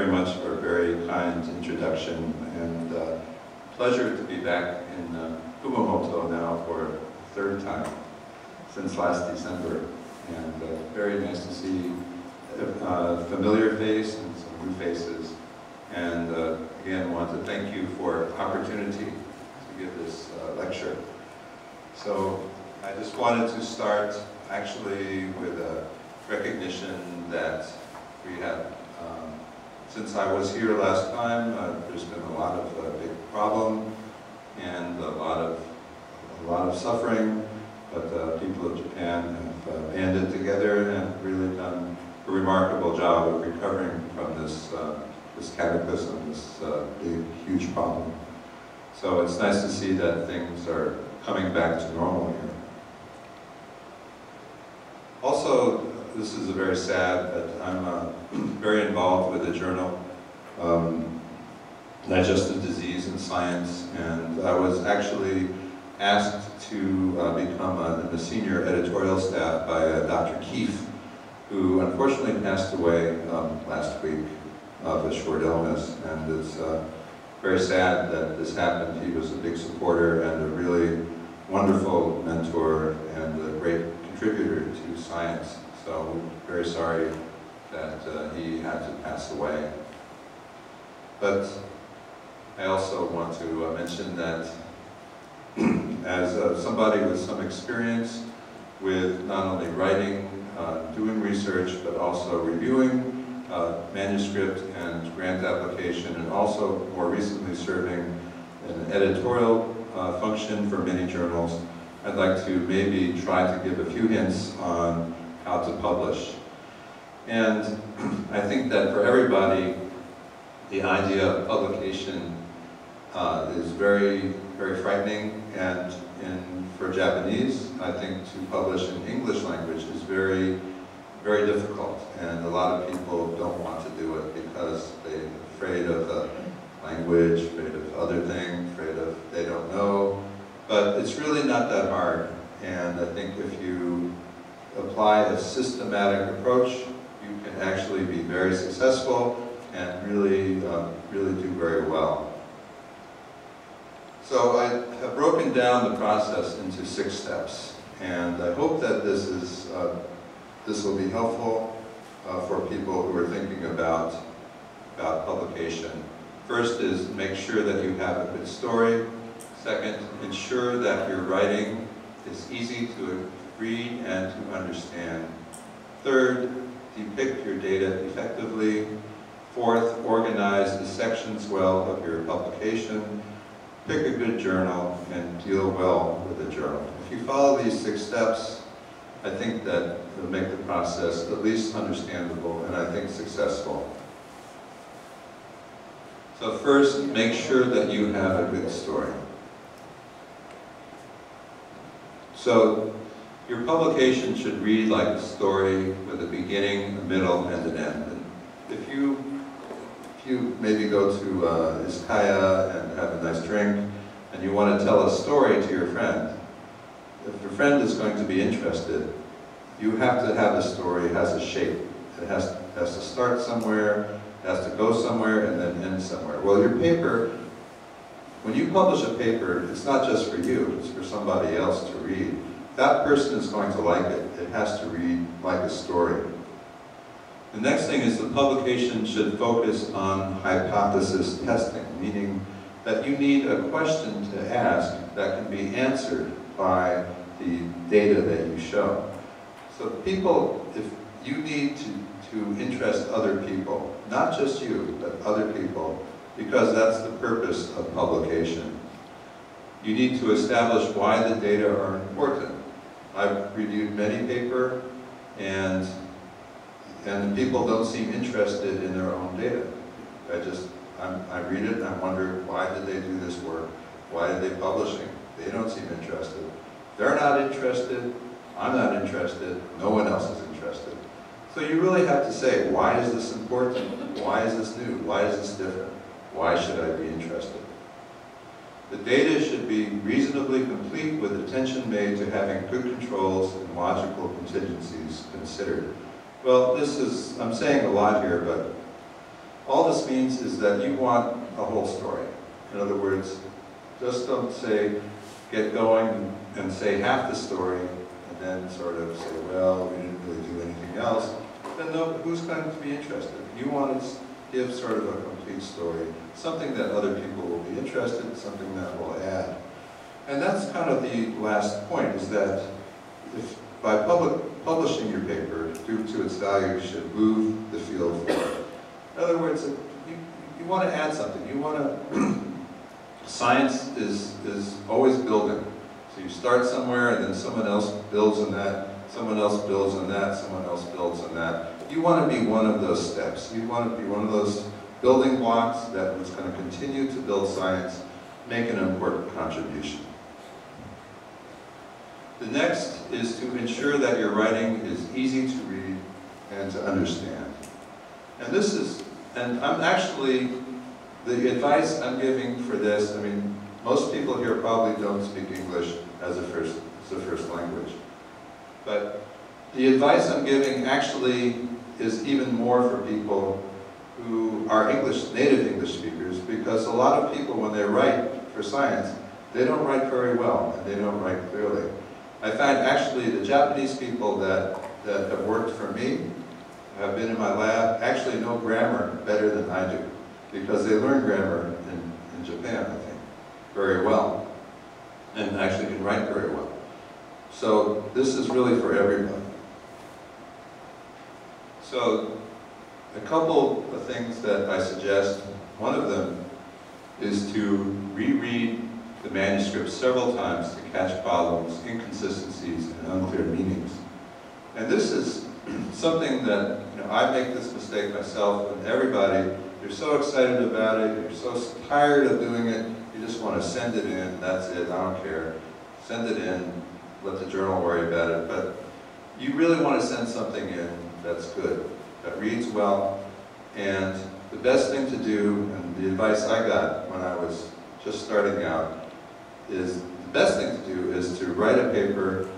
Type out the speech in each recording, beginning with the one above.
very much for a very kind introduction, and pleasure to be back in Kumamoto now for the third time since last December. And very nice to see a familiar face and some new faces. And again, want to thank you for the opportunity to give this lecture. So I just wanted to start actually with a recognition that we have, since I was here last time, there's been a lot of big problem and a lot of suffering, but the people of Japan have banded together and really done a remarkable job of recovering from this cataclysm, this big, huge problem. So it's nice to see that things are coming back to normal here. Also, this is a very sad, but I'm very involved with the journal, Digestive Disease and Science, and I was actually asked to become in the senior editorial staff by Dr. Keefe, who unfortunately passed away last week of a short illness, and it's very sad that this happened. He was a big supporter and a really wonderful mentor and a great contributor to science. So we're very sorry that he had to pass away. But I also want to mention that as somebody with some experience with not only writing, doing research, but also reviewing manuscript and grant application, and also more recently serving an editorial function for many journals, I'd like to maybe try to give a few hints on how to publish. And I think that for everybody, the idea of publication is very, very frightening, and for Japanese, I think to publish in English language is very, very difficult, and a lot of people don't want to do it because they're afraid of the language, afraid of other things, afraid of they don't know. But it's really not that hard, and I think if you apply a systematic approach, you can actually be very successful and really, really do very well. So I have broken down the process into 6 steps, and I hope that this will be helpful for people who are thinking about publication. First is make sure that you have a good story. Second, ensure that your writing is easy to read and to understand. Third, depict your data effectively. Fourth, organize the sections well of your publication. Pick a good journal and deal well with the journal. If you follow these 6 steps, I think that it'll make the process at least understandable and I think successful. So first, make sure that you have a good story. So your publication should read like a story with a beginning, a middle, and an end. And if you maybe go to Izakaya and have a nice drink, and you want to tell a story to your friend, if your friend is going to be interested, you have to have a story that has a shape. It has to start somewhere, it has to go somewhere, and then end somewhere. Well, your paper, when you publish a paper, it's not just for you, it's for somebody else to read. That person is going to like it. It has to read like a story. The next thing is the publication should focus on hypothesis testing, meaning that you need a question to ask that can be answered by the data that you show. So people, if you need to interest other people, not just you, but other people, because that's the purpose of publication. You need to establish why the data are important. I've reviewed many papers, and the people don't seem interested in their own data. I read it and I wonder, why did they do this work? Why are they publishing? They don't seem interested. They're not interested, I'm not interested, no one else is interested. So you really have to say, why is this important? Why is this new? Why is this different? Why should I be interested? The data should be reasonably complete with attention made to having good controls and logical contingencies considered. Well, I'm saying a lot here, but all this means is that you want a whole story. In other words, just don't say, get going and say half the story, and then sort of say, well, we didn't really do anything else. Then no, who's going to be interested? You want to give sort of a complete story, something that other people will be interested in, something that will add. And that's kind of the last point, is that if by publishing your paper, due to its value, you should move the field forward. In other words, you want to add something. You want to, science is always building. So you start somewhere and then someone else builds on that, someone else builds on that, someone else builds on that. You want to be one of those steps. You want to be one of those building blocks that is going to continue to build science, make an important contribution. The next is to ensure that your writing is easy to read and to understand. And this is, and I'm actually, the advice I'm giving for this, I mean, most people here probably don't speak English as a first language. But the advice I'm giving actually is even more for people who are native English speakers, because a lot of people, when they write for science, they don't write very well, and they don't write clearly. I find actually the Japanese people that have worked for me, have been in my lab, actually know grammar better than I do, because they learn grammar in Japan, I think, very well, and actually can write very well. So this is really for everybody. So a couple of things that I suggest. One of them is to reread the manuscript several times to catch problems, inconsistencies, and unclear meanings. And this is something that, I make this mistake myself, and everybody, you're so excited about it, you're so tired of doing it, you just want to send it in, that's it, I don't care. Send it in, let the journal worry about it, but you really want to send something in that's good, that reads well, and the best thing to do, and the advice I got when I was just starting out, is the best thing to do is to write a paper,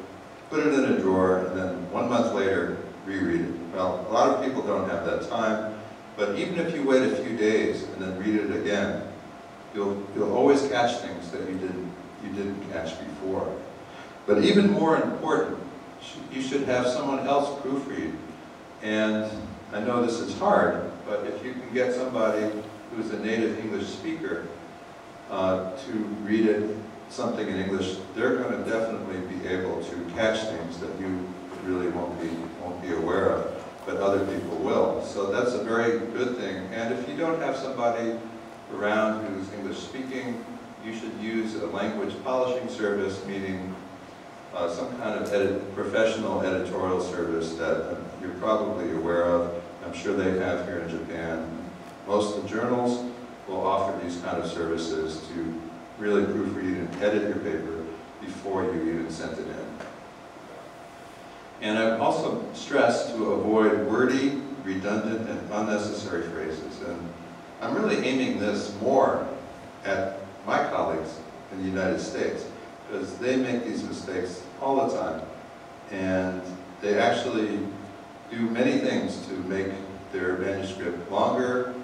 put it in a drawer, and then 1 month later, reread it. Well, a lot of people don't have that time, but even if you wait a few days and then read it again, you'll always catch things that you didn't catch before. But even more important, you should have someone else proofread. And I know this is hard, but if you can get somebody who's a native English speaker to read something in English, they're going to definitely be able to catch things that you really won't be aware of, but other people will. So that's a very good thing. And if you don't have somebody around who's English speaking, you should use a language polishing service, meaning some kind of professional editorial service that you're probably aware of. I'm sure they have here in Japan. Most of the journals will offer these kind of services to really proofread and edit your paper before you even send it in. And I've also stressed to avoid wordy, redundant, and unnecessary phrases. And I'm really aiming this more at my colleagues in the United States, because they make these mistakes all the time. And they actually do many things to make their manuscript longer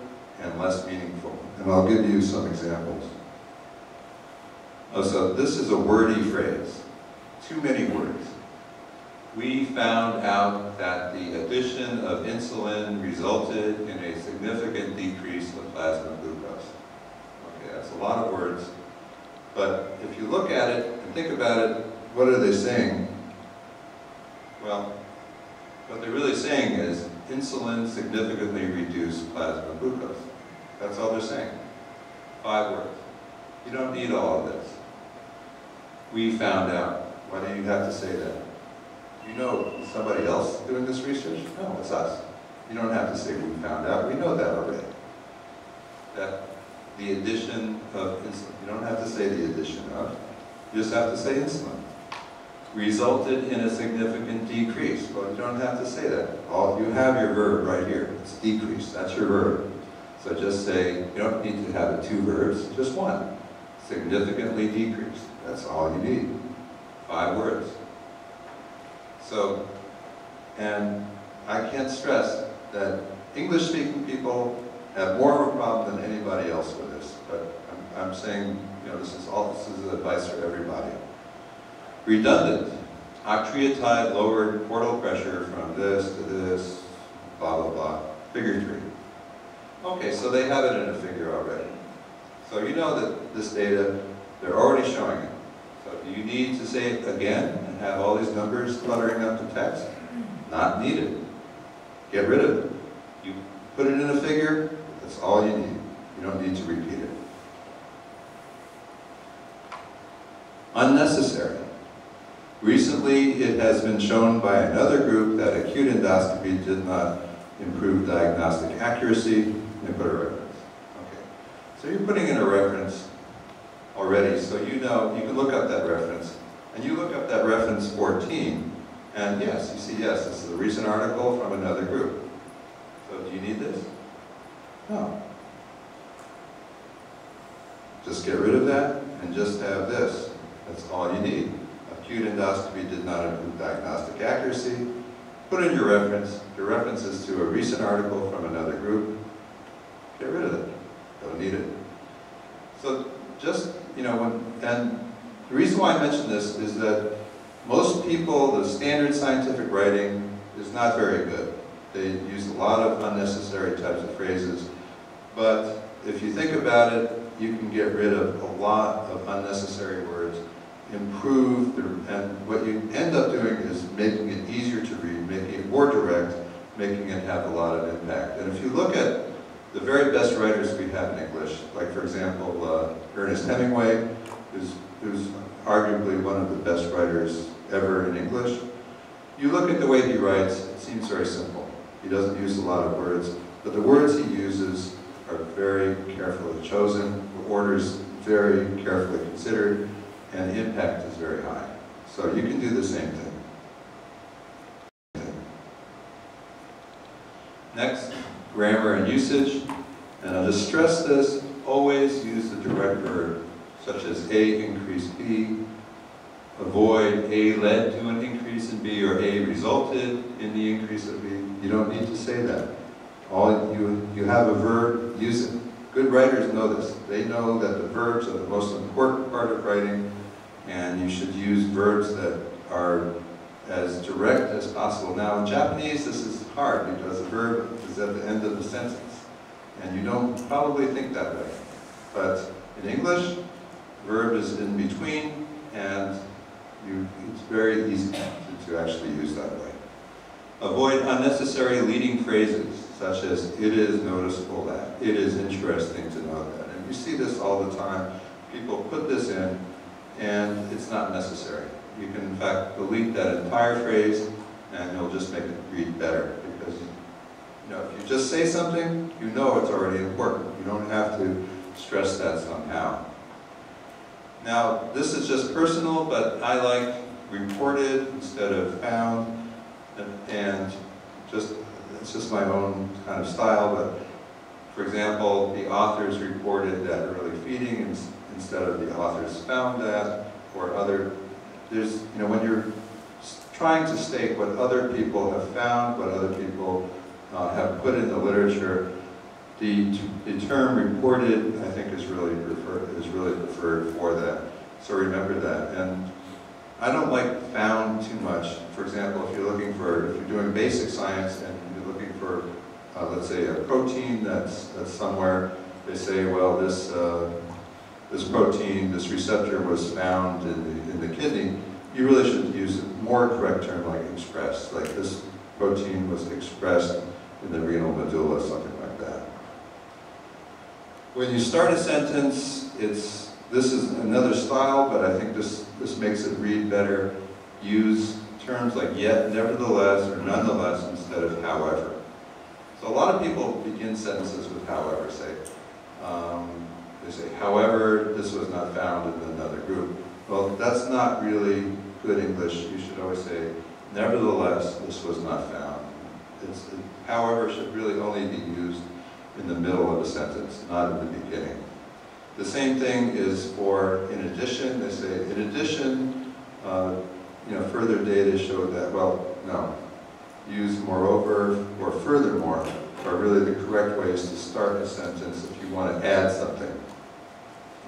and less meaningful. And I'll give you some examples. So this is a wordy phrase, too many words. We found out that the addition of insulin resulted in a significant decrease of plasma glucose. Okay, that's a lot of words. But if you look at it and think about it, what are they saying? Well, what they're really saying is insulin significantly reduced plasma glucose. That's all they're saying. 5 words. You don't need all of this. We found out. Why do you have to say that? You know somebody else doing this research? No, it's us. You don't have to say we found out. We know that already. That the addition of insulin, you don't have to say the addition of, you just have to say insulin. Resulted in a significant decrease. Well, you don't have to say that. You have your verb right here. It's decrease. That's your verb. So just say, you don't need to have 2 verbs, just 1. Significantly decreased. That's all you need. 5 words. So, and I can't stress that English-speaking people have more of a problem than anybody else with this, but I'm saying, you know, this is advice for everybody. Redundant. Octreotide lowered portal pressure from this to this, blah, blah, blah. Figure 3. Okay, so they have it in a figure already. So you know that this data, they're already showing it. So do you need to say it again and have all these numbers cluttering up the text? Not needed. Get rid of it. You put it in a figure, that's all you need. You don't need to repeat it. Unnecessary. Recently, it has been shown by another group that acute endoscopy did not improve diagnostic accuracy. They put a reference. Okay. So you're putting in a reference already, so you know, you can look up that reference. And you look up that reference 14, and yes, you see, yes, this is a recent article from another group. So do you need this? No. Just get rid of that and just have this. That's all you need. Acute endoscopy did not improve diagnostic accuracy. Put in your reference. Your reference is to a recent article from another group. Get rid of it. Don't need it. So just, you know, and the reason why I mention this is that most people, the standard scientific writing is not very good. They use a lot of unnecessary types of phrases. But if you think about it, you can get rid of a lot of unnecessary words, improve, and what you end up doing is making it easier to read, making it more direct, making it have a lot of impact. And if you look at the very best writers we have in English, like for example, Ernest Hemingway, who's arguably one of the best writers ever in English. You look at the way he writes, it seems very simple. He doesn't use a lot of words, but the words he uses are very carefully chosen, the order is very carefully considered, and the impact is very high. So you can do the same thing. Next, grammar and usage. And I'll just stress this, always use the direct verb, such as A increased B, avoid A led to an increase in B, or A resulted in the increase of B. You don't need to say that. All you have a verb, use it. Good writers know this. They know that the verbs are the most important part of writing, and you should use verbs that are as direct as possible. Now in Japanese this is hard because the verb is at the end of the sentence, and you don't probably think that way. But in English, the verb is in between, and it's very easy to actually use that way. Avoid unnecessary leading phrases, such as, it is noticeable that, it is interesting to know that. And you see this all the time. People put this in, and it's not necessary. You can, in fact, delete that entire phrase, and you'll just make it read better. Because, you know, if you just say something, you know it's already important. You don't have to stress that somehow. Now, this is just personal, but I like reported instead of found, and it's just my own kind of style, but for example, the authors reported that early feeding instead of the authors found that, or there's, you know, when you're trying to state what other people have found, what other people have put in the literature, the term reported, I think, is really preferred for that. So remember that. And I don't like found too much. For example, if you're doing basic science and you're looking for, let's say, a protein that's somewhere, they say, well, this protein, this receptor was found in the kidney. You really should use a more correct term like expressed, like this protein was expressed in the renal medulla, something like that. When you start a sentence, this is another style, but I think this makes it read better. Use terms like yet, nevertheless, or nonetheless instead of however. So a lot of people begin sentences with however, say. They say, however, this was not found in another group. Well, that's not really good English. You should always say, nevertheless, this was not found. However should really only be used in the middle of a sentence, not in the beginning. The same thing is for in addition. They say, in addition, you know, further data showed that, well, no. Use moreover or furthermore. are really the correct ways to start a sentence if you want to add something.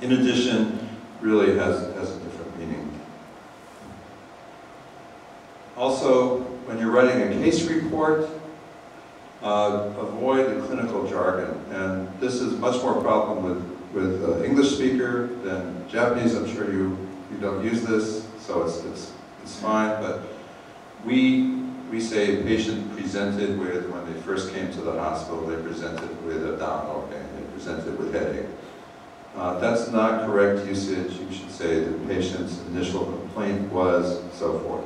In addition, really has a different meaning. Also, when you're writing a case report, avoid the clinical jargon. And this is much more problem with English speaker than Japanese. I'm sure you don't use this, so it's fine. But we say patient presented with, when they first came to the hospital, they presented with abdominal pain, they presented with headache. That's not correct usage. You should say the patient's initial complaint was, so forth.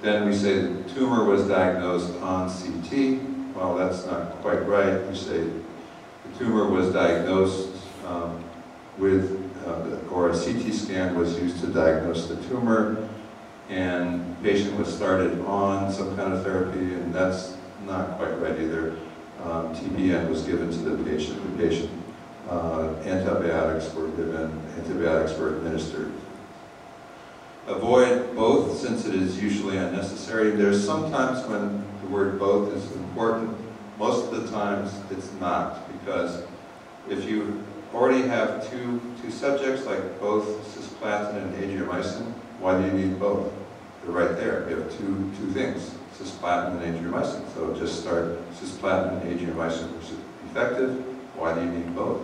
Then we say the tumor was diagnosed on CT. Well, that's not quite right. We say the tumor was diagnosed with, or a CT scan was used to diagnose the tumor, and the patient was started on some kind of therapy, and that's not quite right either. TPN was given to the patient. Antibiotics were given, antibiotics were administered. Avoid both, since it is usually unnecessary. There's sometimes when the word both is important. Most of the times it's not, because if you already have two subjects, like both cisplatin and adriamycin, why do you need both? They're right there. You have two things, cisplatin and adriamycin. So just start cisplatin and adriamycin, which is effective. Why do you need both?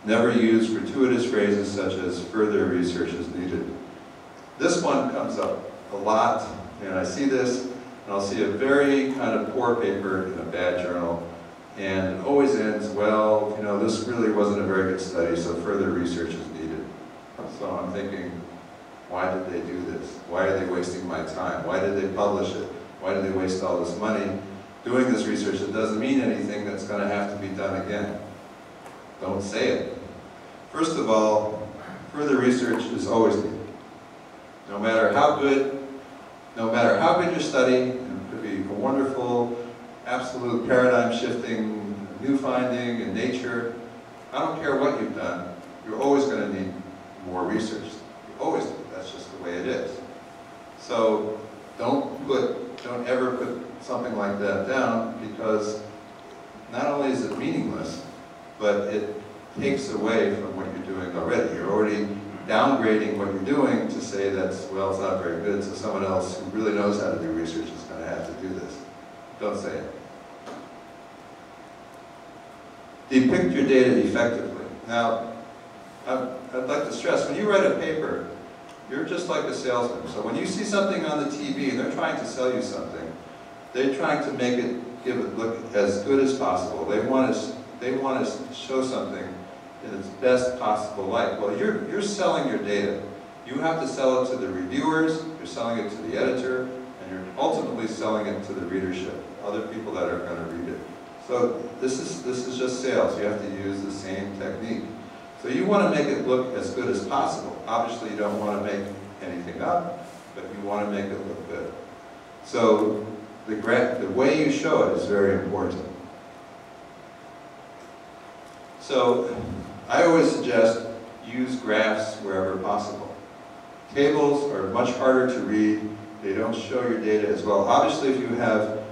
Never use gratuitous phrases such as further research is needed. This one comes up a lot, and I see this, and I'll see a very kind of poor paper in a bad journal, and it always ends, well, you know, this really wasn't a very good study, so further research is needed. So I'm thinking, why did they do this? Why are they wasting my time? Why did they publish it? Why did they waste all this money doing this research that doesn't mean anything, that's going to have to be done again? Don't say it. First of all, further research is always needed. No matter how good your study, it could be a wonderful, absolute paradigm-shifting, new finding in nature. I don't care what you've done, you're always going to need more research. You always do. That's just the way it is. So don't ever put something like that down, because not only is it meaningless, but it takes away from what you're doing already. You're already downgrading what you're doing to say that's, well, it's not very good, so someone else who really knows how to do research is going to have to do this. Don't say it. Depict your data effectively. Now, I'd like to stress, when you write a paper, you're just like a salesman. So when you see something on the TV and they're trying to sell you something, they're trying to make it, give it look as good as possible. They want to show something in its best possible light. Well, you're selling your data. You have to sell it to the reviewers, you're selling it to the editor, and you're ultimately selling it to the readership, other people that are going to read it. So this is just sales. You have to use the same technique. So you want to make it look as good as possible. Obviously, you don't want to make anything up, but you want to make it look good. So the way you show it is very important. So I always suggest use graphs wherever possible. Tables are much harder to read. They don't show your data as well. Obviously, if you have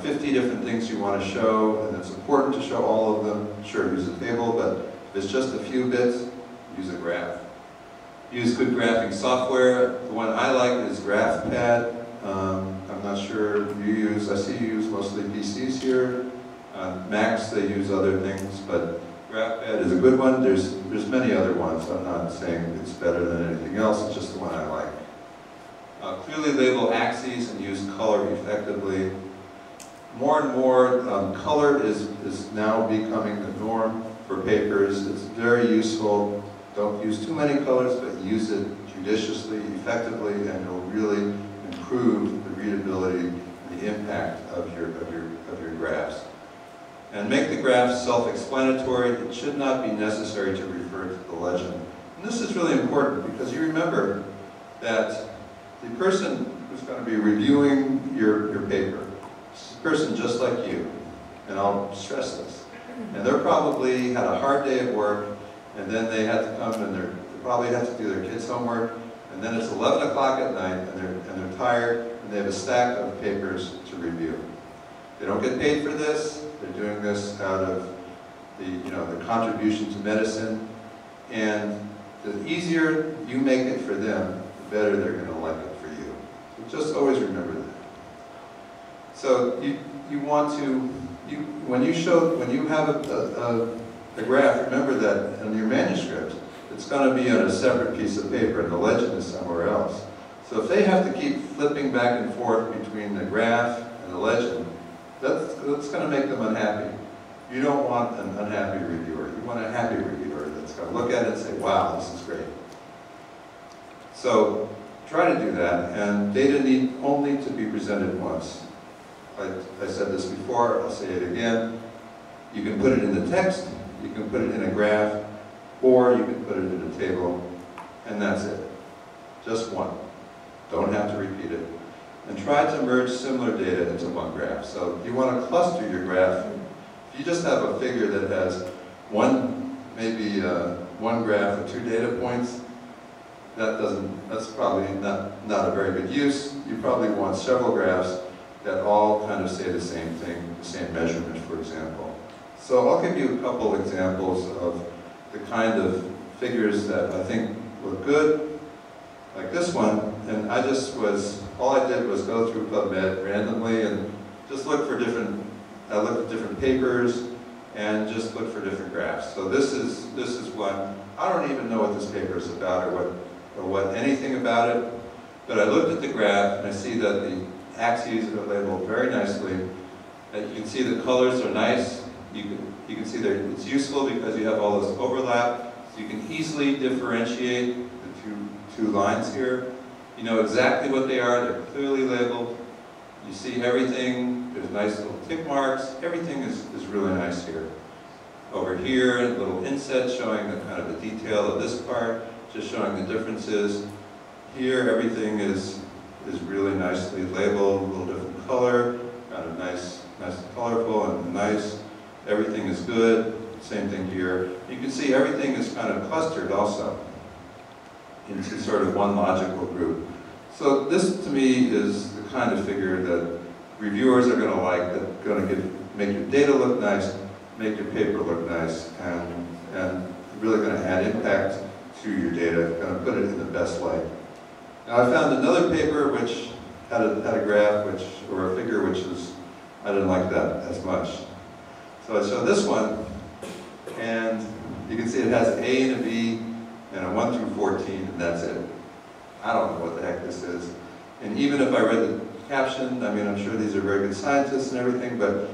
50 different things you want to show, and it's important to show all of them, sure, use a table, but if it's just a few bits, use a graph. Use good graphing software. The one I like is GraphPad. I'm not sure you use, I see you use mostly PCs here. On Macs, they use other things, but GraphPad is a good one. There's many other ones. I'm not saying it's better than anything else, it's just the one I like. Clearly label axes and use color effectively. More and more, color is now becoming the norm for papers. It's very useful. Don't use too many colors, but use it judiciously, effectively, and it'll really improve the readability and the impact of your graphs. And make the graphs self-explanatory. It should not be necessary to refer to the legend. And this is really important, because you remember that the person who's going to be reviewing your paper is a person just like you, and I'll stress this. And they're probably had a hard day at work, and then they had to come and they probably had to do their kids' homework, And then it's 11 o'clock at night, and they're tired, and they have a stack of papers to review. They don't get paid for this. They're doing this out of the contribution to medicine. And the easier you make it for them, the better they're going to like it for you. So just always remember that. So you want to, when you have a graph, remember that in your manuscript, it's going to be on a separate piece of paper, and the legend is somewhere else. So if they have to keep flipping back and forth between the graph and the legend, that's going to make them unhappy. You don't want an unhappy reviewer. You want a happy reviewer that's going to look at it and say, wow, this is great. So try to do that, and data need only to be presented once. I said this before, I'll say it again. You can put it in the text, you can put it in a graph, or you can put it in a table, and that's it. Just one. Don't have to repeat it. And try to merge similar data into one graph. So you want to cluster your graph. If you just have a figure that has maybe one graph with 2 data points, that's probably not a very good use. You probably want several graphs that all kind of say the same thing, the same measurement, for example. So I'll give you a couple examples of the kind of figures that I think look good, like this one. And all I did was go through PubMed randomly and just look for I looked at different papers and just look for different graphs. So this is one. I don't even know what this paper is about or what anything about it, but I looked at the graph and I see that the axes are labeled very nicely. You can see the colors are nice. You can see that it's useful because you have all this overlap. So you can easily differentiate the two lines here. You know exactly what they are. They're clearly labeled. You see everything. There's nice little tick marks. Everything is really nice here. Over here, a little inset showing the kind of the detail of this part, just showing the differences. Here, everything is really nicely labeled, a little different color, kind of nice and colorful and nice. Everything is good. Same thing here. You can see everything is kind of clustered also into sort of one logical group. So this, to me, is the kind of figure that reviewers are going to like, that's going to make your data look nice, make your paper look nice, and really going to add impact to your data, going to put it in the best light. Now I found another paper which had a graph or a figure which I didn't like that as much. So I showed this one, and you can see it has an A and a B and a 1 through 14, and that's it. I don't know what the heck this is. And even if I read the caption, I mean, I'm sure these are very good scientists and everything, but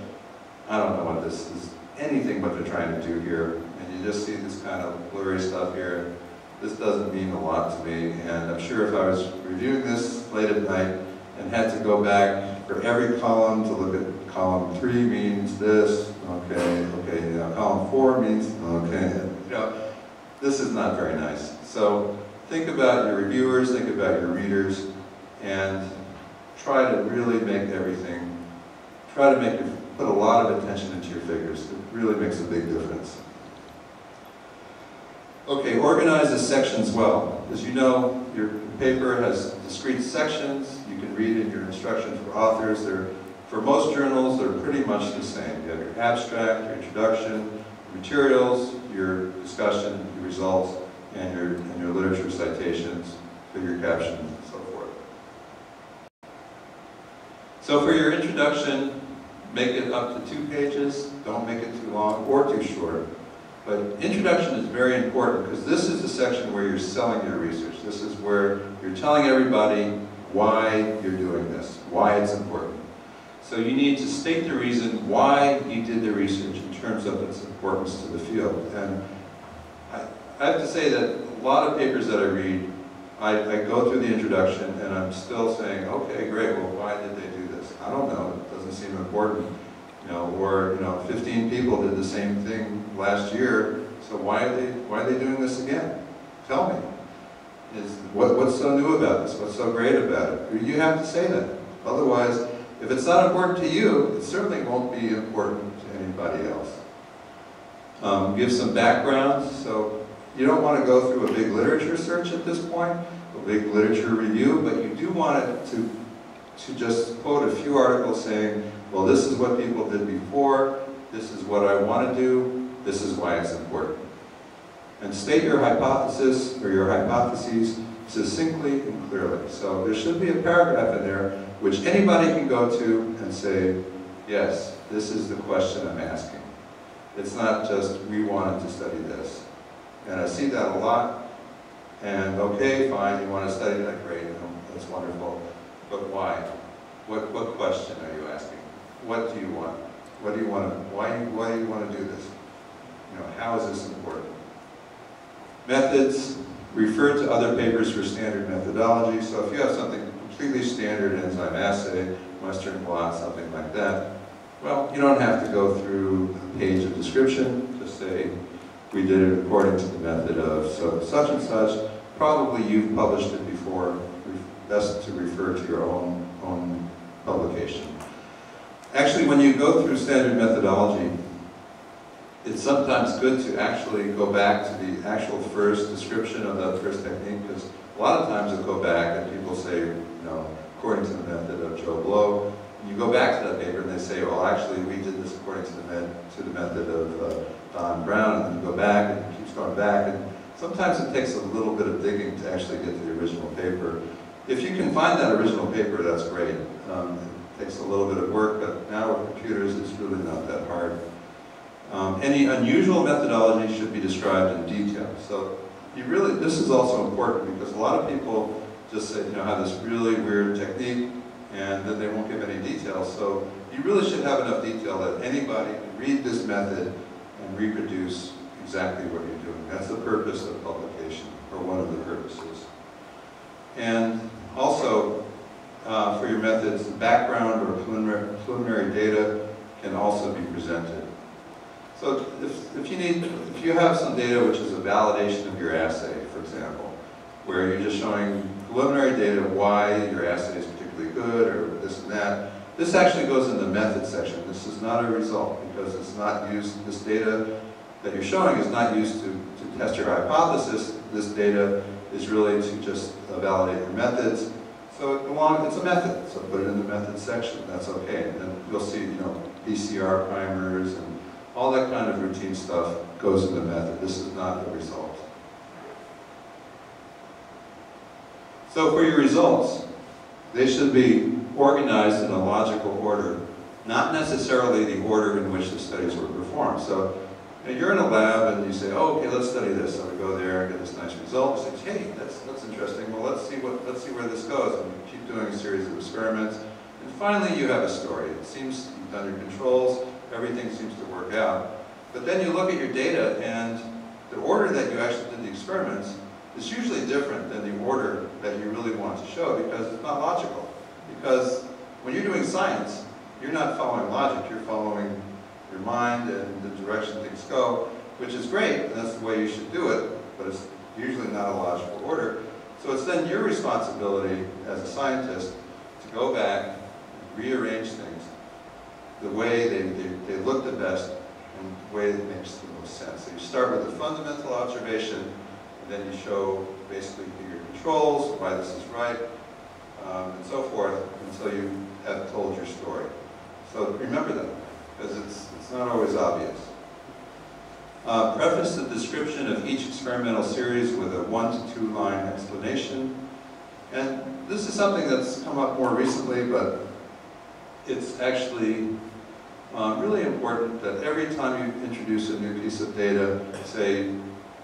I don't know what this is, anything what they're trying to do here. And you just see this kind of blurry stuff here. This doesn't mean a lot to me, and I'm sure if I was reviewing this late at night and had to go back for every column to look at column 3 means this, okay, column 4 means, okay, this is not very nice. So think about your reviewers, think about your readers, and try to really make everything, put a lot of attention into your figures. It really makes a big difference. Okay, organize the sections well. As you know, your paper has discrete sections. You can read in your instruction for authors. For most journals, they're pretty much the same. You have your abstract, your introduction, your materials, your discussion, your results, and your literature citations, figure captions, and so forth. So for your introduction, make it up to 2 pages. Don't make it too long or too short. But introduction is very important because this is the section where you're selling your research. This is where you're telling everybody why you're doing this, why it's important. So you need to state the reason why you did the research in terms of its importance to the field. And I have to say that a lot of papers that I read, I go through the introduction and I'm still saying, okay, great, well, why did they do this? I don't know, it doesn't seem important. Or 15 people did the same thing last year, so why are they doing this again? Tell me. What's so new about this? What's so great about it? You have to say that. Otherwise, if it's not important to you, it certainly won't be important to anybody else. Give some background. So you don't want to go through a big literature search at this point. a big literature review, but you do want it to just quote a few articles saying, well, this is what people did before, this is what I want to do, this is why it's important. And state your hypothesis or your hypotheses succinctly and clearly. So there should be a paragraph in there which anybody can go to and say, yes, this is the question I'm asking. It's not just, we wanted to study this. And I see that a lot. And okay, fine, you want to study that, great, that's wonderful. But why? What question are you asking? What do you want? What do you want to, why do you want to do this? You know, how is this important? Methods, refer to other papers for standard methodology. So if you have something completely standard, enzyme assay, Western blot, something like that, well, you don't have to go through a page of description. Just say, we did it according to the method of so such and such. Probably you've published it before. Best to refer to your own publication. Actually, when you go through standard methodology, it's sometimes good to actually go back to the actual first description of that first technique, because a lot of times you'll go back and people say, you know, according to the method of Joe Blow. And you go back to that paper and they say, well, actually, we did this according to the method of Don Brown, and then you go back and it keeps going back. And sometimes it takes a little bit of digging to actually get to the original paper. If you can find that original paper, that's great. It takes a little bit of work, but now with computers, it's really not that hard. Any unusual methodology should be described in detail. So this is also important because a lot of people just say, you know, have this really weird technique and then they won't give any details. So you really should have enough detail that anybody can read this method and reproduce exactly what you're doing. That's the purpose of publication, or one of the purposes. And also, for your methods, the background or preliminary data can also be presented. So if you have some data which is a validation of your assay, for example, where you're just showing preliminary data why your assay is particularly good or this and that, this actually goes in the method section. This is not a result because it's not used, this data that you're showing is not used to test your hypothesis. This data is really to just validate your methods. So it's a method, so put it in the method section, that's okay. And then you'll see, you know, PCR primers and all that kind of routine stuff goes in the method. This is not the result. So for your results, they should be organized in a logical order, not necessarily the order in which the studies were performed. So you're in a lab and you say, oh, okay, let's study this. So we go there and get this nice result. We say, hey, that's interesting. Well, let's see where this goes. And we keep doing a series of experiments. And finally, you have a story. It seems you've done your controls. Everything seems to work out. But then you look at your data, and the order that you actually did the experiments is usually different than the order that you really want to show because it's not logical. Because when you're doing science, you're not following logic. You're following your mind and the direction things go, which is great, and that's the way you should do it, but it's usually not a logical order. So it's then your responsibility as a scientist to go back and rearrange things the way they look the best and the way that makes the most sense. So you start with a fundamental observation, and then you show basically your controls, why this is right, and so forth, until you have told your story. So remember that, because it's not always obvious. Preface the description of each experimental series with a 1 to 2 line explanation. And this is something that's come up more recently, but it's actually really important that every time you introduce a new piece of data, say,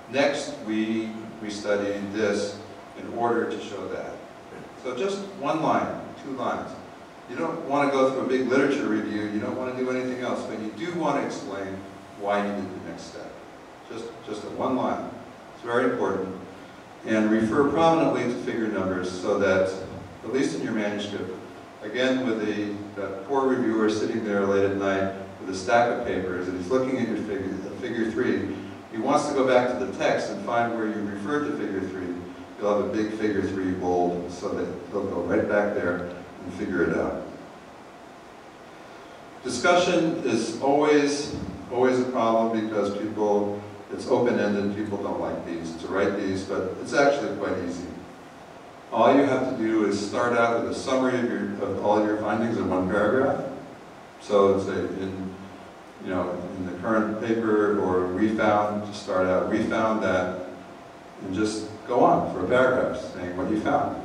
next we studied this in order to show that. So just 1 line, 2 lines. You don't want to go through a big literature review, you don't want to do anything else, but you do want to explain why you did the next step. Just a 1 line. It's very important. And refer prominently to figure numbers so that, at least in your manuscript, again with that poor reviewer sitting there late at night with a stack of papers and he's looking at your figure 3, he wants to go back to the text and find where you referred to figure 3. You'll have a big figure 3 bold so that he'll go right back there and figure it out. Discussion is always a problem because it's open-ended, people don't like these, to write these, but it's actually quite easy. all you have to do is start out with a summary of all your findings in one paragraph. So say in the current paper, or we found, just start out, we found that, and just go on for a paragraph saying what you found.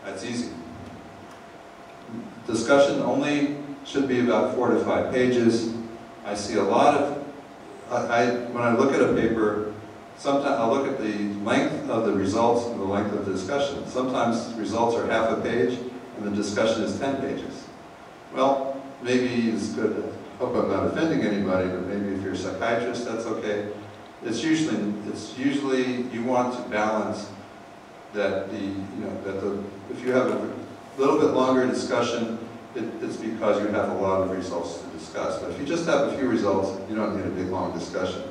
That's easy. Discussion only should be about 4 to 5 pages. I see a lot of, when I look at a paper, sometimes I'll look at the length of the results and the length of the discussion. Sometimes results are half a page and the discussion is 10 pages. Well, maybe it's good. I hope I'm not offending anybody, but maybe if you're a psychiatrist, that's okay. It's usually you want to balance that if you have a little bit longer discussion, it's because you have a lot of results to discuss. But if you just have a few results, you don't need a big long discussion.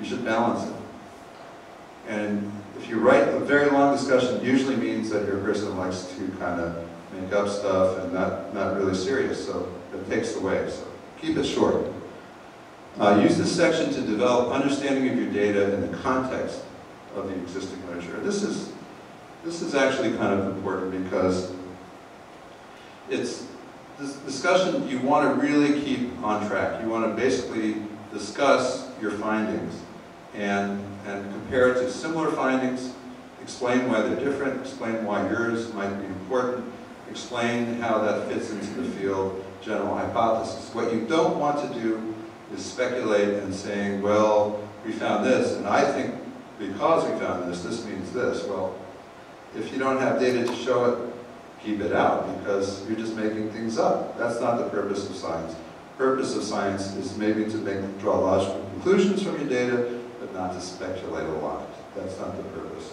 You should balance it. And if you write a very long discussion, it usually means that your person likes to kind of make up stuff and not really serious, so it takes away. So keep it short. Use this section to develop understanding of your data in the context of the existing literature. This is actually kind of important because it's this discussion you want to really keep on track. You want to basically discuss your findings and compare it to similar findings, explain why they're different, explain why yours might be important, explain how that fits into the field, general hypothesis. What you don't want to do is speculate and saying, well, we found this, and I think because we found this means this. Well, if you don't have data to show it, keep it out, because you're just making things up. That's not the purpose of science. The purpose of science is maybe to draw logical conclusions from your data, but not to speculate a lot. That's not the purpose.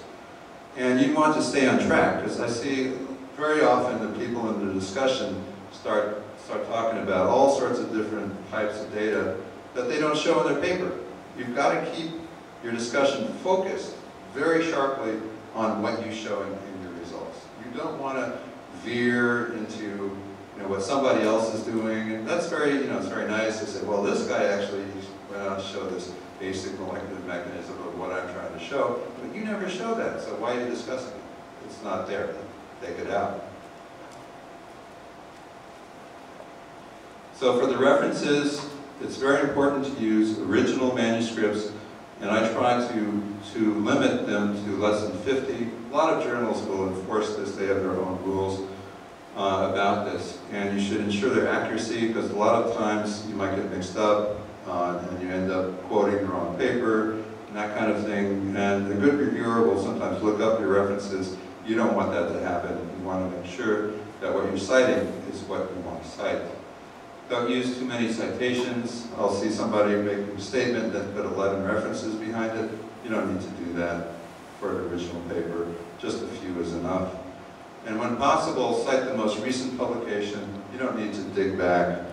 And you want to stay on track, because I see very often that people in the discussion start talking about all sorts of different types of data that they don't show in their paper. You've got to keep your discussion focused very sharply on what you show in your results. You don't want to veer into what somebody else is doing, and that's very it's very nice to say, well, this guy actually went out to show this basic molecular mechanism of what I'm trying to show, but you never show that, so why are you discussing it? It's not there. Take it out. So for the references, it's very important to use original manuscripts, and I try to limit them to less than 50. A lot of journals will enforce this. They have their own rules about this. And you should ensure their accuracy, because a lot of times you might get mixed up and you end up quoting the wrong paper and that kind of thing. And a good reviewer will sometimes look up your references. You don't want that to happen. You want to make sure that what you're citing is what you want to cite. Don't use too many citations. I'll see somebody making a statement that put 11 references behind it. You don't need to do that for an original paper. Just a few is enough. And when possible, cite the most recent publication. You don't need to dig back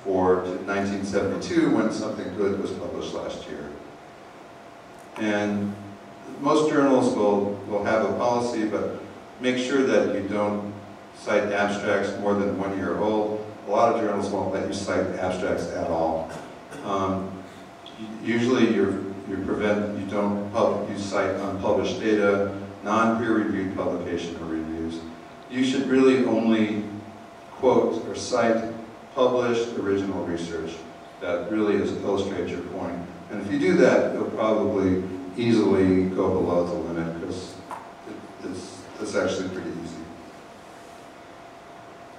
to 1972 when something good was published last year. And most journals will have a policy, but make sure that you don't cite abstracts more than 1 year old. A lot of journals won't let you cite abstracts at all. Usually you cite unpublished data, non-peer-reviewed publication or reviews. You should really only quote or cite published original research that really illustrates your point. And if you do that, you'll probably easily go below the limit, because it's actually pretty easy.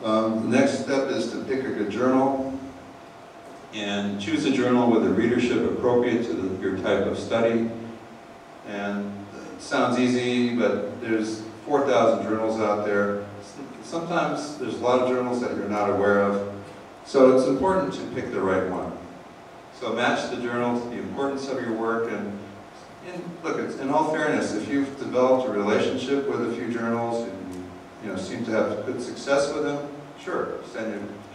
The next step is to pick a good journal and choose a journal with a readership appropriate to your type of study. And it sounds easy, but there's 4,000 journals out there. Sometimes there's a lot of journals that you're not aware of. So it's important to pick the right one. So match the journal to the importance of your work. And look, in all fairness, if you've developed a relationship with a few journals and you seem to have good success with them, sure,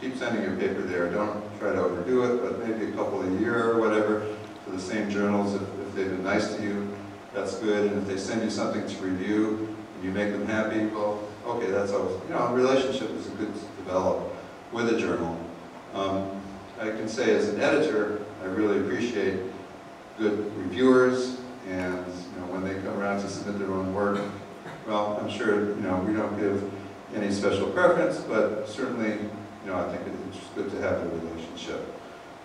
keep sending your paper there. Don't try to overdo it, but maybe a couple a year or whatever to the same journals. If they've been nice to you, that's good. And if they send you something to review and you make them happy, well, okay, that's always, a relationship is good to develop with a journal. I can say as an editor, I really appreciate good reviewers, and when they come around to submit their own work, Well, I'm sure, we don't give any special preference, but certainly, I think it's good to have a relationship.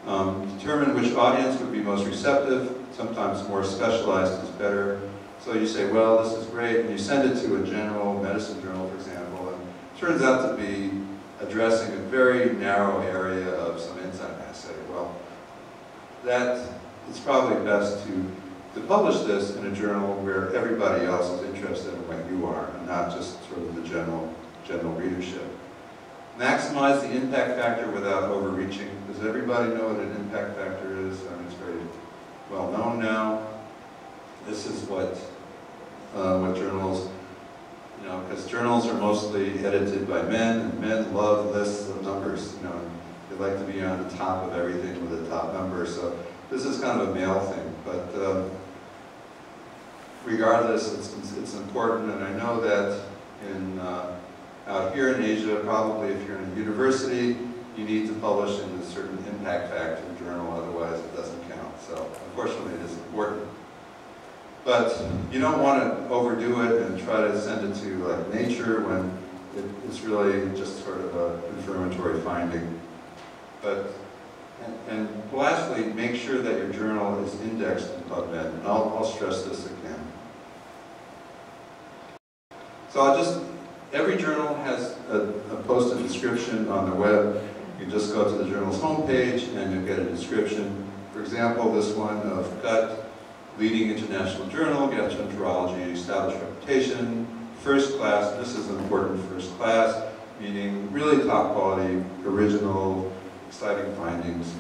Determine which audience would be most receptive. Sometimes more specialized is better. So you say, well, this is great, and you send it to a general medicine journal, for example, and it turns out to be addressing a very narrow area of some enzyme assay. Well, it's probably best to publish this in a journal where everybody else is interested in what you are, and not just sort of the general readership. Maximize the impact factor without overreaching. Does everybody know what an impact factor is? I mean, it's very well known now. This is what journals, because journals are mostly edited by men, and men love lists of numbers. They like to be on the top of everything with a top number. So this is kind of a male thing, but regardless, it's important. And I know that out here in Asia, probably if you're in a university, you need to publish in a certain impact factor journal, otherwise it doesn't count. So unfortunately, it is important. But you don't want to overdo it and try to send it to like Nature when it's really just sort of a confirmatory finding. But and lastly, make sure that your journal is indexed in PubMed. And I'll stress this again. So every journal has a posted description on the web. You just go to the journal's homepage and you get a description. For example, this one of Gut, leading international journal, gastroenterology, established reputation, first class. This is an important first class, meaning really top quality, original, exciting findings.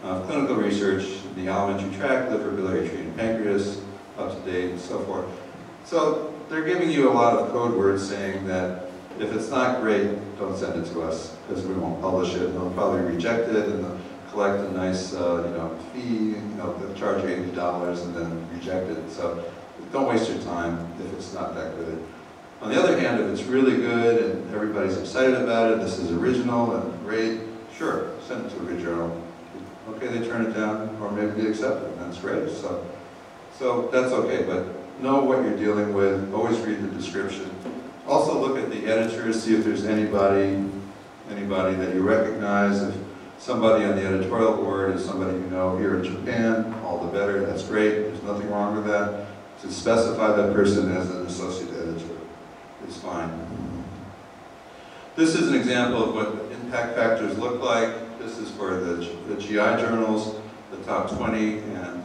Clinical research in the alimentary tract, liver, biliary tree, and pancreas, up to date, and so forth. So they're giving you a lot of code words saying that if it's not great, don't send it to us, because we won't publish it. They'll probably reject it, and they'll collect a nice fee, they'll charge you $80 and then reject it. So don't waste your time if it's not that good. On the other hand, if it's really good and everybody's excited about it, this is original and great, sure, send it to a good journal. Okay, they turn it down, or maybe they accept it, and that's great. So that's okay, but know what you're dealing with, always read the description. Also look at the editors, see if there's anybody that you recognize. If somebody on the editorial board is somebody you know here in Japan, all the better, that's great, there's nothing wrong with that. To specify that person as an associate editor is fine. This is an example of what impact factors look like. This is for the GI journals, the top 20, and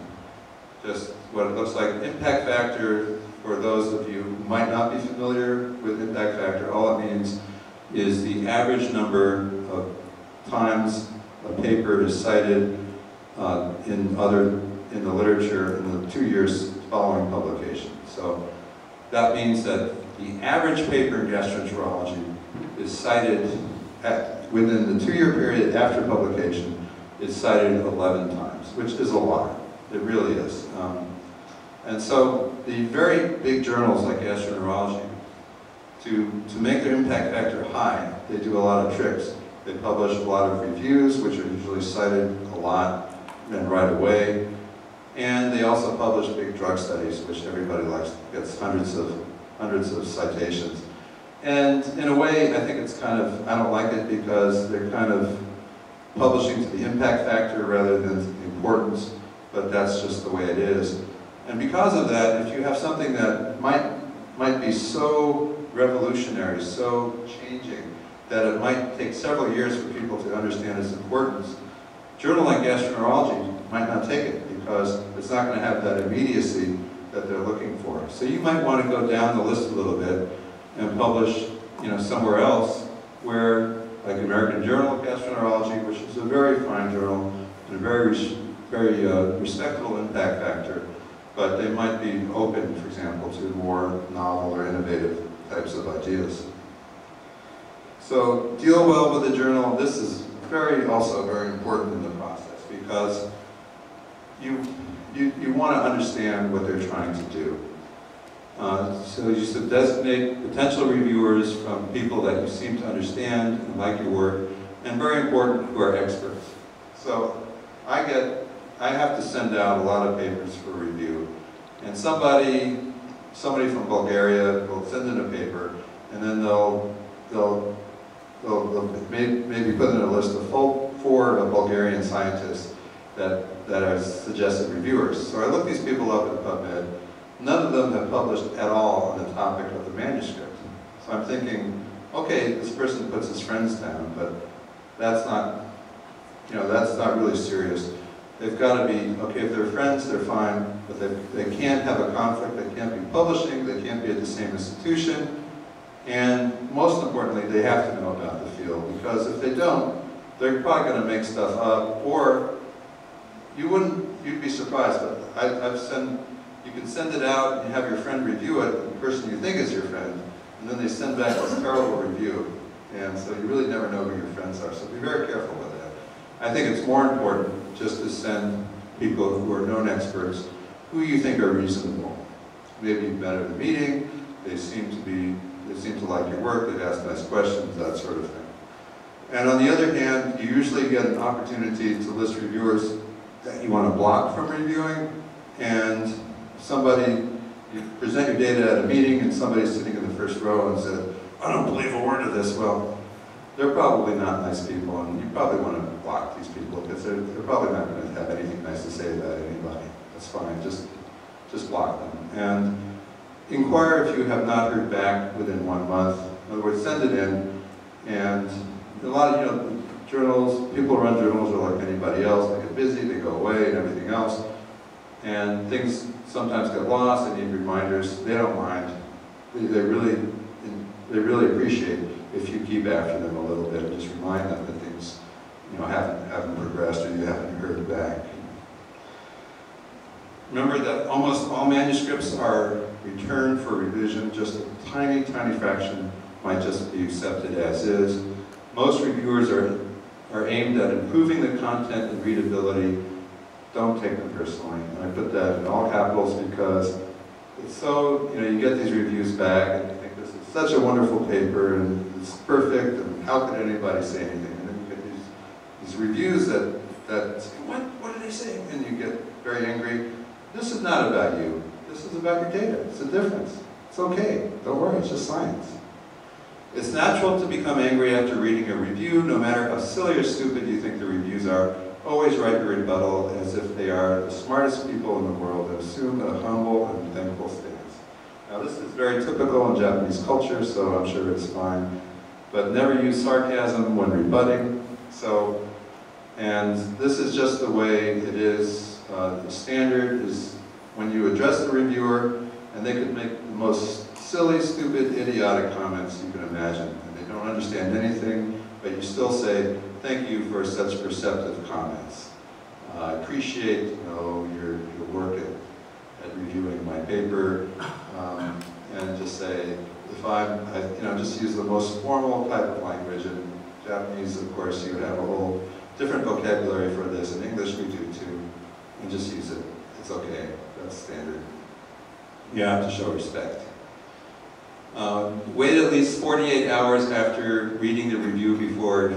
just what it looks like. Impact factor, for those of you who might not be familiar with impact factor, all it means is the average number of times a paper is cited in the literature in the 2 years following publication. So that means that the average paper in gastroenterology is cited within the 2-year period after publication, is cited 11 times, which is a lot. It really is. And so the very big journals like Gastroenterology, to make their impact factor high, they do a lot of tricks. They publish a lot of reviews, which are usually cited a lot and right away. And they also publish big drug studies, which everybody likes, gets hundreds of citations. And in a way, I think it's kind of, I don't like it because they're kind of publishing to the impact factor rather than to the importance, but that's just the way it is. And because of that, if you have something that might be so revolutionary, so changing, that it might take several years for people to understand its importance, a journal like Gastroenterology might not take it because it's not going to have that immediacy that they're looking for. So you might want to go down the list a little bit and publish, somewhere else where, like American Journal of Gastroenterology, which is a very fine journal and a very respectable impact factor, but they might be open, for example, to more novel or innovative types of ideas. So deal well with the journal. This is also very important in the process because you want to understand what they're trying to do. So you should designate potential reviewers from people that you seem to understand and like your work, and very important, who are experts. So I have to send out a lot of papers for review, and somebody somebody from Bulgaria will send in a paper, and then they'll maybe put in a list of 4 Bulgarian scientists that are suggested reviewers. So I looked these people up in PubMed. None of them have published at all on the topic of the manuscript. So I'm thinking, okay, this person puts his friends down, but that's not, that's not really serious. They've got to be, okay, if they're friends, they're fine, but they can't have a conflict, they can't be publishing, they can't be at the same institution, and most importantly, they have to know about the field, because if they don't, they're probably going to make stuff up, or you'd be surprised, but you can send it out and you have your friend review it, the person you think is your friend, and then they send back this terrible review. And so you really never know who your friends are, so be very careful with that. I think it's more important just to send people who are known experts who you think are reasonable. Maybe you've met at a meeting, they seem to like your work, they've asked nice questions, that sort of thing. And on the other hand, you usually get an opportunity to list reviewers that you want to block from reviewing, and you present your data at a meeting and somebody's sitting in the first row and said, I don't believe a word of this. Well, they're probably not nice people, and you probably want to block these people because they're probably not going to have anything nice to say about anybody. That's fine, just block them. And inquire if you have not heard back within 1 month. In other words, send it in, and a lot of, journals, people who run journals are like anybody else. They get busy, they go away, and everything else. And things sometimes get lost, they need reminders. They don't mind. They really appreciate if you keep after them a little bit and just remind them that things, haven't progressed or you haven't heard back. Remember that almost all manuscripts are returned for revision. Just a tiny, tiny fraction might just be accepted as is. Most reviewers are aimed at improving the content and readability. Don't take them personally. And I put that in all capitals because it's so, you get these reviews back and you think this is such a wonderful paper and it's perfect and how could anybody say anything? And then you get these reviews that say, what are they saying? And you get very angry. This is not about you. This is about your data. It's a difference. It's okay. Don't worry, it's just science. It's natural to become angry after reading a review, no matter how silly or stupid you think the reviews are. Always write your rebuttal as if they are the smartest people in the world and assume a humble and thankful stance. Now this is very typical in Japanese culture, so I'm sure it's fine. But never use sarcasm when rebutting. And this is just the way it is. The standard is when you address the reviewer, and they could make the most silly, stupid, idiotic comments you can imagine. And they don't understand anything, but you still say, thank you for such perceptive comments. I appreciate your work at reviewing my paper, and just say, just use the most formal type of language. In Japanese, of course, you would have a whole different vocabulary for this. In English, we do too. And just use it. It's okay. That's standard. You have to show respect. Wait at least 48 hours after reading the review before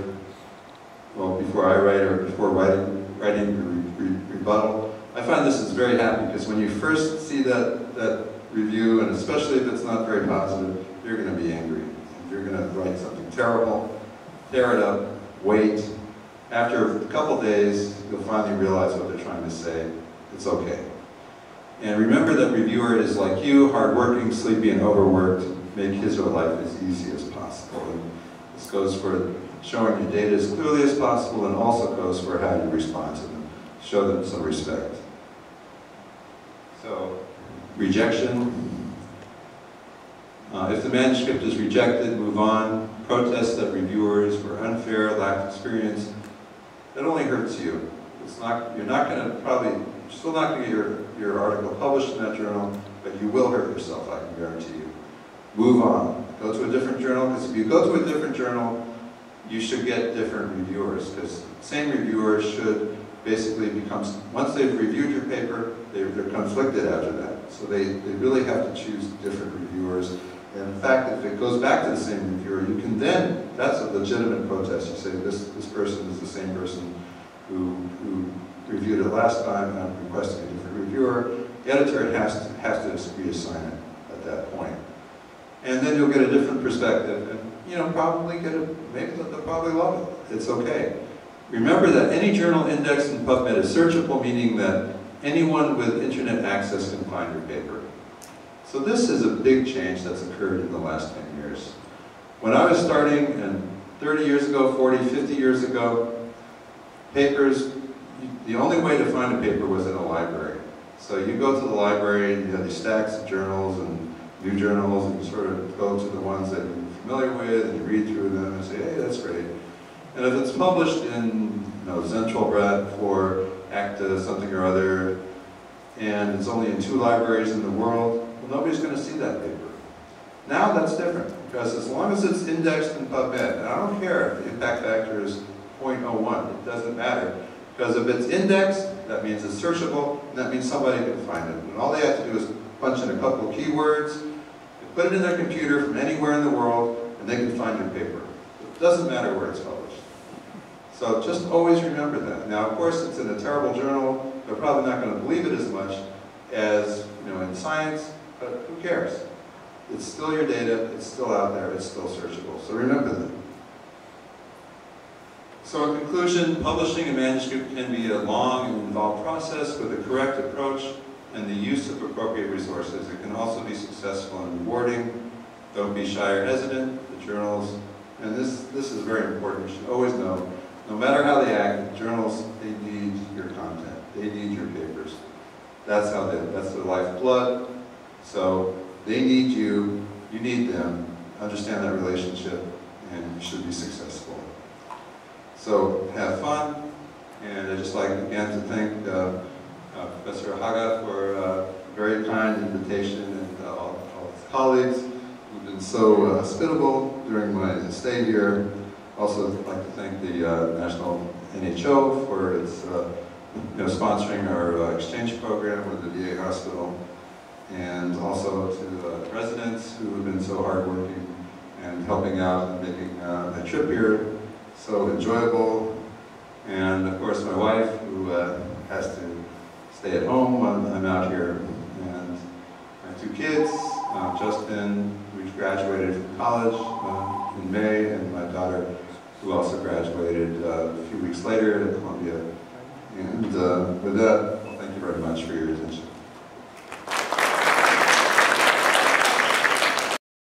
I write or before writing the rebuttal. I find this is very happy because when you first see that review, and especially if it's not very positive, you're going to be angry. You're going to write something terrible, tear it up, wait. After a couple days, you'll finally realize what they're trying to say. It's okay. And remember that reviewer is like you, hardworking, sleepy, and overworked. Make his or her life as easy as possible. And this goes for showing your data as clearly as possible, and also goes for how you respond to them. Show them some respect. So, rejection. If the manuscript is rejected, move on. Protest that reviewers were unfair, lacked experience. That only hurts you. You're still not going to get your article published in that journal, but you will hurt yourself, I can guarantee you. Move on. Go to a different journal, because if you go to a different journal, you should get different reviewers, because same reviewers should basically become, once they've reviewed your paper, they're conflicted after that. So they really have to choose different reviewers. And in fact, if it goes back to the same reviewer, you can then, that's a legitimate protest. You say, this person is the same person who reviewed it last time, and I'm requesting a different reviewer. The editor has to reassign it. at that point. And then you'll get a different perspective, and probably maybe they'll probably love it. It's okay. Remember that any journal indexed in PubMed is searchable, meaning that anyone with internet access can find your paper. So this is a big change that's occurred in the last 10 years. When I was starting, and 30 years ago, 40, 50 years ago, papers, the only way to find a paper was in a library. So you go to the library, you have these stacks of journals and new journals, and you sort of go to the ones that you're familiar with, and you read through them and say, hey, that's great. And if it's published in Zentralblatt for ACTA something or other, and it's only in 2 libraries in the world, well, nobody's going to see that paper. Now that's different, because as long as it's indexed in PubMed, and I don't care if the impact factor is 0.01, it doesn't matter. Because if it's indexed, that means it's searchable, and that means somebody can find it. And all they have to do is punch in a couple of keywords, put it in their computer from anywhere in the world, and they can find your paper. It doesn't matter where it's published. So just always remember that. Now, of course, it's in a terrible journal. They're probably not going to believe it as much as in Science, but who cares? It's still your data, it's still out there, it's still searchable. So remember that. So in conclusion, publishing a manuscript can be a long and involved process with a correct approach and the use of appropriate resources. It can also be successful and rewarding. Don't be shy or hesitant. The journals, and this is very important, you should always know, no matter how they act, the journals, they need your content. They need your papers. That's their lifeblood. So they need you need them. Understand that relationship, and you should be successful. So have fun, and I'd just like again to thank Professor Haga for a very kind invitation, and all his colleagues who've been so hospitable during my stay here. Also, I'd like to thank the National NHO for its sponsoring our exchange program with the VA hospital, and also to the residents who have been so hardworking and helping out and making a trip here so enjoyable. And of course my wife, who has to stay at home when I'm out here, and my 2 kids, Justin, who graduated from college in May, and my daughter, who also graduated a few weeks later at Columbia. And with that, well, thank you very much for your attention.